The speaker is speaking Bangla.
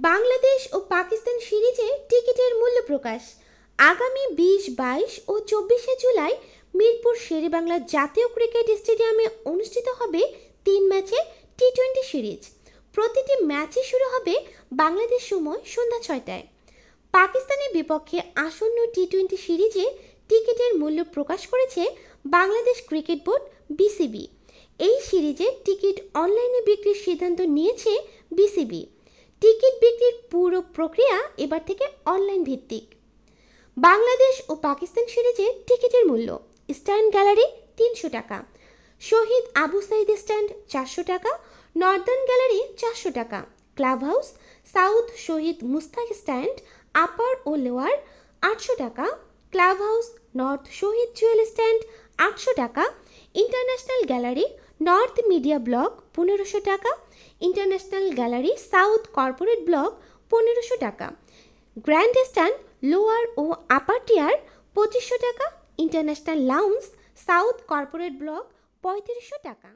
বাংলাদেশ ও পাকিস্তান সিরিজে টিকিটের মূল্য প্রকাশ। আগামী 20, 22 ও 24শে জুলাই মিরপুর শেরেবাংলা জাতীয় ক্রিকেট স্টেডিয়ামে অনুষ্ঠিত হবে 3 ম্যাচের টি-20 সিরিজ। প্রতিটি ম্যাচই শুরু হবে বাংলাদেশ সময় সন্ধ্যা 6টায়। পাকিস্তানের বিপক্ষে আসন্ন টি-20 সিরিজে টিকিটের মূল্য প্রকাশ করেছে বাংলাদেশ ক্রিকেট বোর্ড বিসিবি। এই সিরিজে টিকিট অনলাইনে বিক্রির সিদ্ধান্ত নিয়েছে বিসিবি। টিকিট বিক্রির পুরো প্রক্রিয়া এবার থেকে অনলাইন ভিত্তিক। বাংলাদেশ ও পাকিস্তান সিরিজের টিকিটের মূল্য: স্ট্যান্ড গ্যালারি 300 টাকা, শহীদ আবু সাইদ স্ট্যান্ড 400 টাকা, নর্দার্ন গ্যালারি 400 টাকা, ক্লাব হাউস সাউথ শহীদ মুস্তাক স্ট্যান্ড আপার ও লোয়ার 800 টাকা, ক্লাব হাউস নর্থ শহীদ জুয়েল স্ট্যান্ড 800 টাকা, international gallery north media block 1500 টাকা, international gallery south corporate block 1500 টাকা, গ্র্যান্ড স্ট্যান্ড লোয়ার ও আপার টিয়ার 2500 টাকা, international lounge south corporate block 3500 টাকা।